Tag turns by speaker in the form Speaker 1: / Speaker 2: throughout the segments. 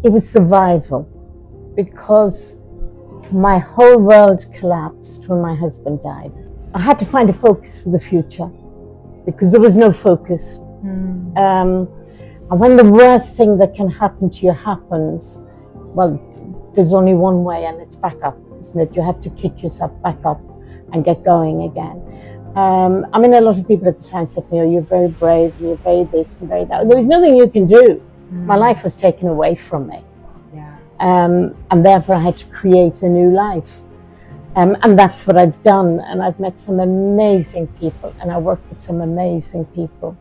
Speaker 1: It was survival, because my whole world collapsed when my husband died. I had to find a focus for the future because there was no focus. And when the worst thing that can happen to you happens, well, there's only one way, and it's back up, isn't it? You have to kick yourself back up and get going again. I mean, a lot of people at the time said to me, "Oh, you're very brave, and you're very this and very that." There was nothing you can do. My life was taken away from me. And therefore I had to create a new life. And that's what I've done. And I've met some amazing people, and I worked with some amazing people.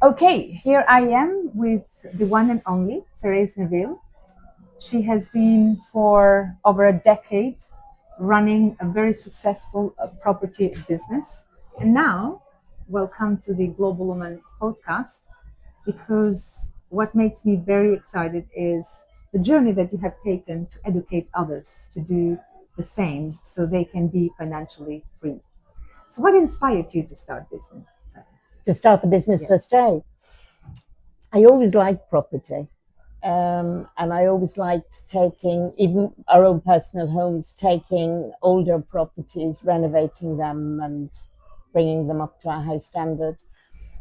Speaker 2: Okay, here I am with the one and only Therese Neville. She has been for over a decade running a very successful property business. And now, welcome to the Global Woman podcast, because what makes me very excited is the journey that you have taken to educate others to do the same so they can be financially free. So what inspired you to start business?
Speaker 1: To start the business first day. I always liked property. And I always liked taking, even our own personal homes, taking older properties, renovating them and bringing them up to a high standard.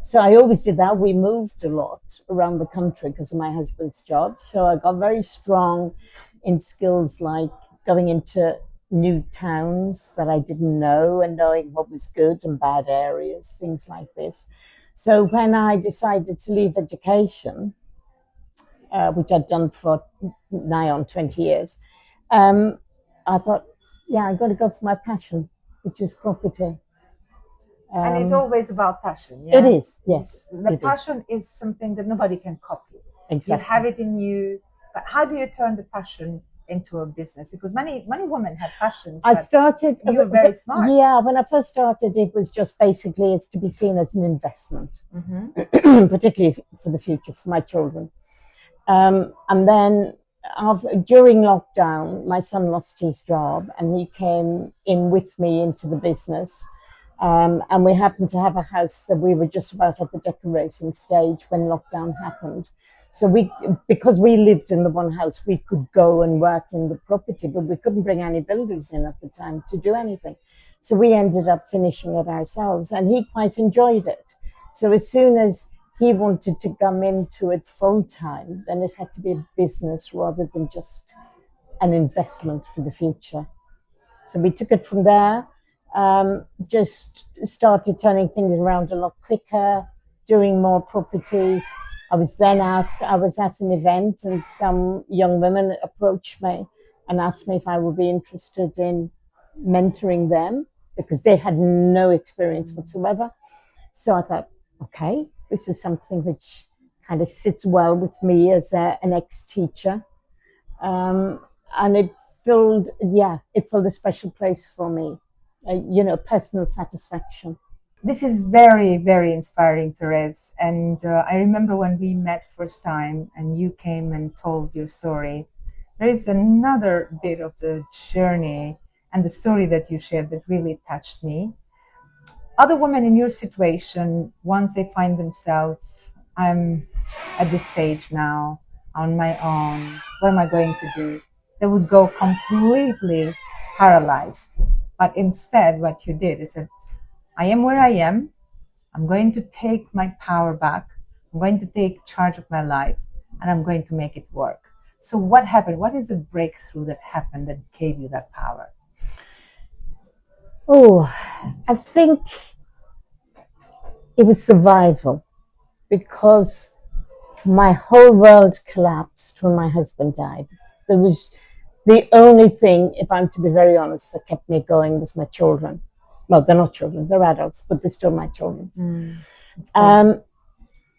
Speaker 1: So I always did that. We moved a lot around the country because of my husband's job. So I got very strong in skills like going into new towns that I didn't know and knowing what was good and bad areas, things like this. So when I decided to leave education, which I'd done for nigh on 20 years, I thought, yeah, I've got to go for my passion, which is property.
Speaker 2: And it's always about passion. Yeah?
Speaker 1: It is, yes.
Speaker 2: The passion is something that nobody can copy.
Speaker 1: Exactly.
Speaker 2: You have it in you. But how do you turn the passion into a business? Because many women have passions.
Speaker 1: I started.
Speaker 2: You're very smart.
Speaker 1: Yeah, when I first started, it was just basically as to be seen as an investment, particularly for the future, for my children. And then during lockdown, my son lost his job, and he came in with me into the business. And we happened to have a house that we were just about at the decorating stage when lockdown happened. So because we lived in the one house, we could go and work in the property, but we couldn't bring any builders in at the time to do anything. So we ended up finishing it ourselves, and he quite enjoyed it. So as soon as he wanted to come into it full time, then it had to be a business rather than just an investment for the future. So we took it from there. Just started turning things around a lot quicker, doing more properties. I was at an event, and some young women approached me and asked me if I would be interested in mentoring them because they had no experience whatsoever. So I thought, okay, this is something which kind of sits well with me as an ex-teacher. And it filled a special place for me. Personal satisfaction.
Speaker 2: This is very, very inspiring, Therese. And I remember when we met first time and you came and told your story, there is another bit of the journey and the story that you shared that really touched me. Other women in your situation, once they find themselves, I'm at this stage now, on my own, what am I going to do? They would go completely paralyzed. But instead, what you did is that I am where I am. I'm going to take my power back. I'm going to take charge of my life, and I'm going to make it work. So what happened? What is the breakthrough that happened that gave you that power?
Speaker 1: Oh, I think it was survival, because my whole world collapsed when my husband died. There was the only thing, if I'm to be very honest, that kept me going was my children. Well, they're not children, they're adults, but they're still my children. And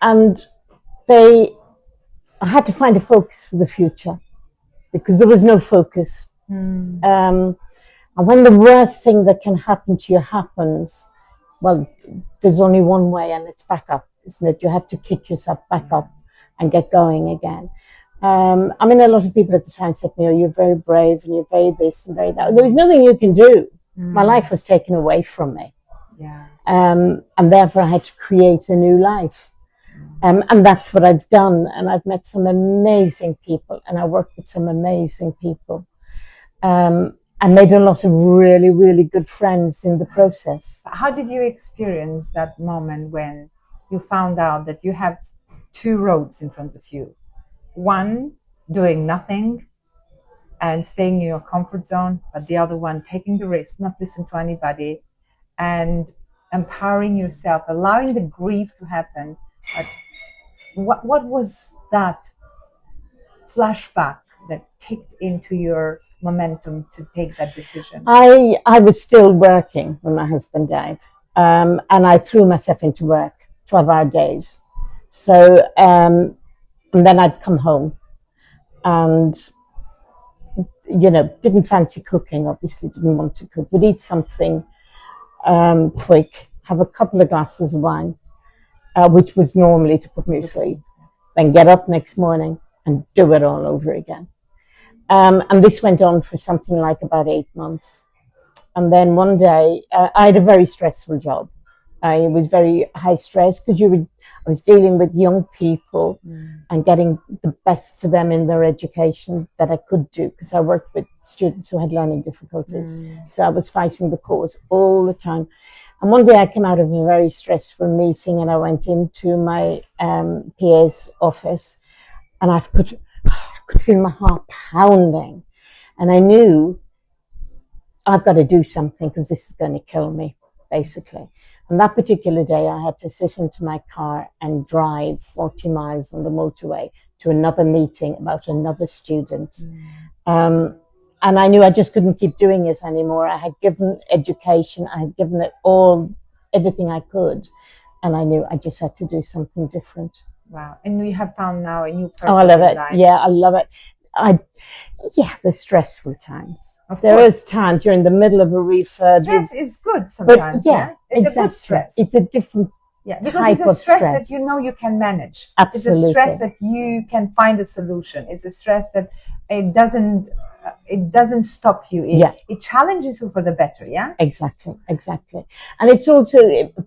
Speaker 1: I had to find a focus for the future because there was no focus. And when the worst thing that can happen to you happens, well, there's only one way, and it's back up, isn't it? You have to kick yourself back up and get going again. I mean, a lot of people at the time said to me, "Oh, you're very brave, and you're very this and very that." There was nothing you can do. My life was taken away from me. And therefore I had to create a new life. And that's what I've done. And I've met some amazing people, and I worked with some amazing people. I made a lot of really, really good friends in the process.
Speaker 2: How did you experience that moment when you found out that you have two roads in front of you? One, doing nothing and staying in your comfort zone, but the other one, taking the risk, not listen to anybody, and empowering yourself, allowing the grief to happen. But what was that flashback that ticked into your momentum to take that decision?
Speaker 1: I was still working when my husband died, and I threw myself into work, 12-hour days. So, and then I'd come home and, didn't fancy cooking, obviously didn't want to cook, would eat something quick, have a couple of glasses of wine, which was normally to put me to sleep, then get up next morning and do it all over again. And this went on for something like about 8 months. And then one day, I had a very stressful job. It was very high stress because I was dealing with young people and getting the best for them in their education that I could do, because I worked with students who had learning difficulties. So I was fighting the cause all the time. And one day I came out of a very stressful meeting and I went into my PA's office, and I could feel my heart pounding. And I knew I've got to do something because this is going to kill me, basically. And that particular day, I had to sit into my car and drive 40 miles on the motorway to another meeting about another student. And I knew I just couldn't keep doing it anymore. I had given education, I had given it everything I could. And I knew I just had to do something different.
Speaker 2: Wow. And you have found now a new purpose.
Speaker 1: Oh, I love it.
Speaker 2: Life.
Speaker 1: Yeah, I love it. The stressful times. There is time during the middle of a refurb.
Speaker 2: Stress is good sometimes.
Speaker 1: But
Speaker 2: it's
Speaker 1: exactly.
Speaker 2: a good stress.
Speaker 1: It's a different
Speaker 2: because
Speaker 1: type
Speaker 2: it's a
Speaker 1: of
Speaker 2: stress
Speaker 1: stress
Speaker 2: that you know you can manage.
Speaker 1: Absolutely.
Speaker 2: It's a stress that you can find a solution. It's a stress that it doesn't stop you. It challenges you for the better. Yeah.
Speaker 1: Exactly. And it's also,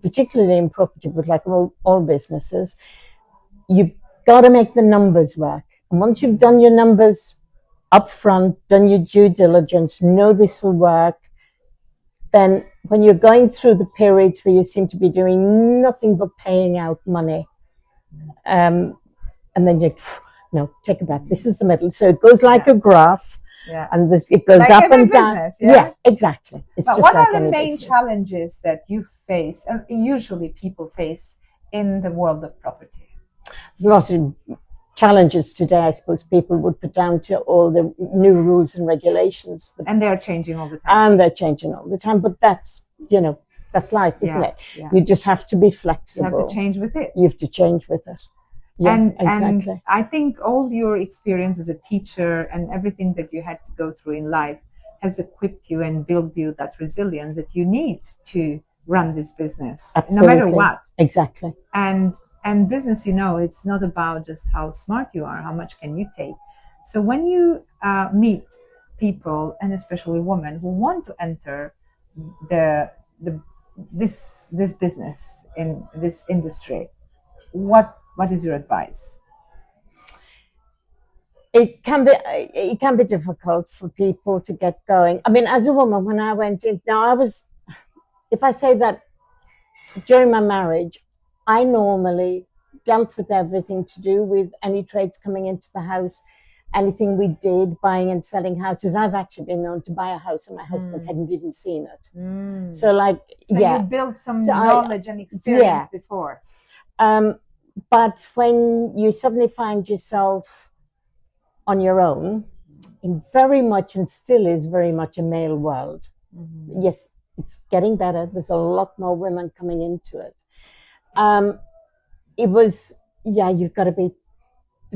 Speaker 1: particularly in property, but like all businesses, you've got to make the numbers work. And once you've done your numbers up front, done your due diligence, know this will work, then when you're going through the periods where you seem to be doing nothing but paying out money, and then take a breath. This is the middle. So it goes like a graph, and it goes
Speaker 2: like
Speaker 1: up and down.
Speaker 2: Business,
Speaker 1: yeah, exactly. It's
Speaker 2: but
Speaker 1: just
Speaker 2: what
Speaker 1: like
Speaker 2: are the main
Speaker 1: business.
Speaker 2: challenges that you face, and usually people face in the world of property?
Speaker 1: There's a lot of challenges today, I suppose people would put down to all the new rules and regulations.
Speaker 2: And they're changing all the time.
Speaker 1: But that's life, isn't it?
Speaker 2: Yeah.
Speaker 1: You just have to be flexible.
Speaker 2: You have to change with it.
Speaker 1: You have to change with it. Yeah, exactly.
Speaker 2: And I think all your experience as a teacher and everything that you had to go through in life has equipped you and built you that resilience that you need to run this business.
Speaker 1: Absolutely.
Speaker 2: No matter what.
Speaker 1: Exactly.
Speaker 2: And business, it's not about just how smart you are, how much can you take. So when you meet people, and especially women, who want to enter this business in this industry, what is your advice?
Speaker 1: It can be difficult for people to get going. I mean, as a woman, when I went in, if I say that during my marriage, I normally dealt with everything to do with any trades coming into the house, anything we did, buying and selling houses. I've actually been known to buy a house and my husband hadn't even seen it. So
Speaker 2: you built some knowledge and experience before.
Speaker 1: But when you suddenly find yourself on your own, in very much, and still is very much, a male world. Yes, it's getting better. There's a lot more women coming into it. It was, you've got to be,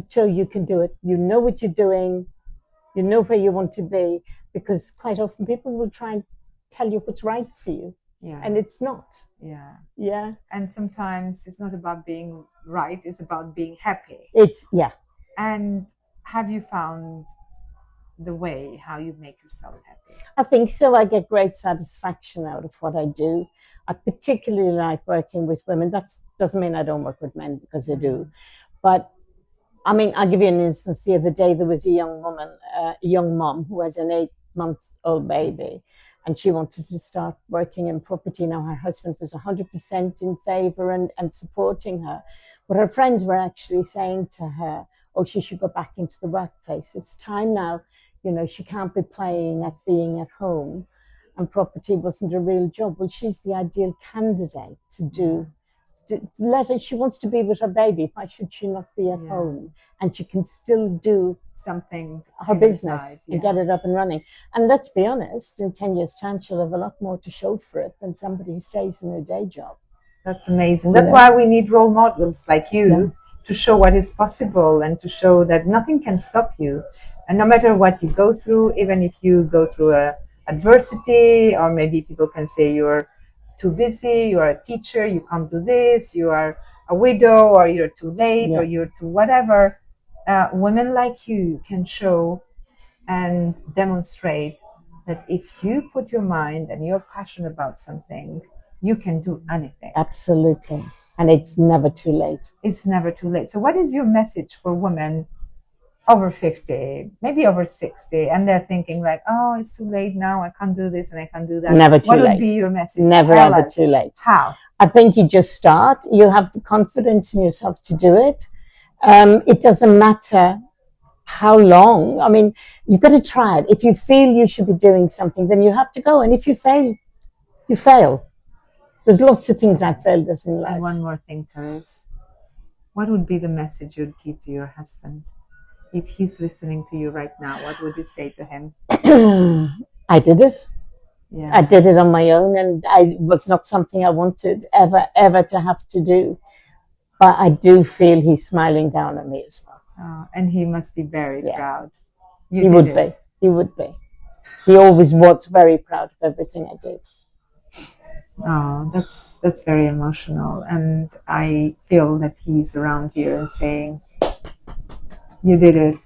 Speaker 1: so you can do it. You know what you're doing. You know where you want to be, because quite often people will try and tell you what's right for you. Yeah. And it's not.
Speaker 2: Yeah.
Speaker 1: Yeah.
Speaker 2: And sometimes it's not about being right. It's about being happy. And have you found the way how you make yourself happy?
Speaker 1: I think so. I get great satisfaction out of what I do. I particularly like working with women. That doesn't mean I don't work with men, because I do. But I mean, I'll give you an instance. The other day, there was a young woman, a young mom who has an 8-month-old baby, and she wanted to start working in property. Now, her husband was 100% in favor and supporting her. But her friends were actually saying to her, oh, she should go back into the workplace. It's time now. You know, she can't be playing at being at home, and property wasn't a real job. Well, she's the ideal candidate to do. She wants to be with her baby. Why should she not be at home? And she can still do
Speaker 2: something,
Speaker 1: her business, and get it up and running. And let's be honest, in 10 years' time, she'll have a lot more to show for it than somebody who stays in a day job.
Speaker 2: That's amazing. That's why we need role models like you to show what is possible, and to show that nothing can stop you. And no matter what you go through, even if you go through adversity, or maybe people can say you're too busy, you're a teacher, you can't do this, you are a widow, or you're too late, or you're too whatever. Women like you can show and demonstrate that if you put your mind and you're passionate about something, you can do anything.
Speaker 1: Absolutely. And it's never too late.
Speaker 2: It's never too late. So what is your message for women over 50, maybe over 60, and they're thinking like, oh, it's too late now, I can't do this and I can't do that?
Speaker 1: Never too late.
Speaker 2: What would be your message?
Speaker 1: Never ever too late.
Speaker 2: How?
Speaker 1: I think you just start. You have the confidence in yourself to do it. It doesn't matter how long. I mean, you've got to try it. If you feel you should be doing something, then you have to go. And if you fail, you fail. There's lots of things I've failed at in life.
Speaker 2: And one more thing, Therese. What would be the message you'd give to your husband? If he's listening to you right now, what would you say to him?
Speaker 1: I did it.
Speaker 2: Yeah.
Speaker 1: I did it on my own, and it was not something I wanted ever to have to do. But I do feel he's smiling down at me as well.
Speaker 2: Oh, and he must be very proud.
Speaker 1: He would be. He would be. He always was very proud of everything I did.
Speaker 2: Oh, that's very emotional, and I feel that he's around here and saying, you did it.